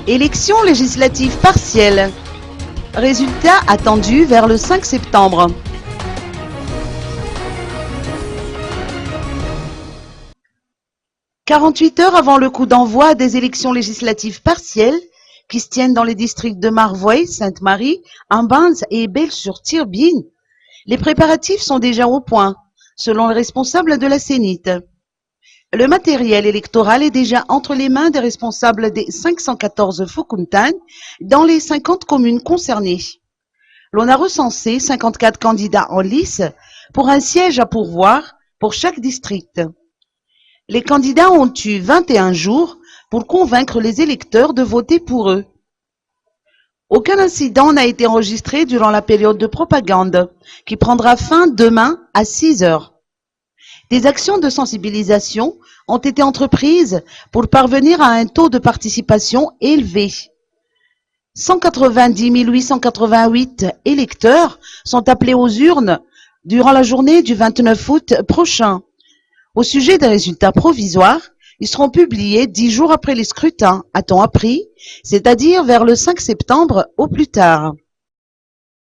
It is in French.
Élections législatives partielles. Résultats attendus vers le 5 septembre. « 48 heures avant le coup d'envoi des élections législatives partielles qui se tiennent dans les districts de Marvoy, Sainte-Marie, Ambans et Belle-sur-Tirbine, les préparatifs sont déjà au point, selon le responsable de la Sénite. Le matériel électoral est déjà entre les mains des responsables des 514 Fokuntan dans les 50 communes concernées. L'on a recensé 54 candidats en lice pour un siège à pourvoir pour chaque district. Les candidats ont eu 21 jours pour convaincre les électeurs de voter pour eux. Aucun incident n'a été enregistré durant la période de propagande qui prendra fin demain à 6 heures. Des actions de sensibilisation ont été entreprises pour parvenir à un taux de participation élevé. 190 888 électeurs sont appelés aux urnes durant la journée du 29 août prochain. Au sujet des résultats provisoires, ils seront publiés 10 jours après les scrutins, a-t-on appris, c'est-à-dire vers le 5 septembre au plus tard.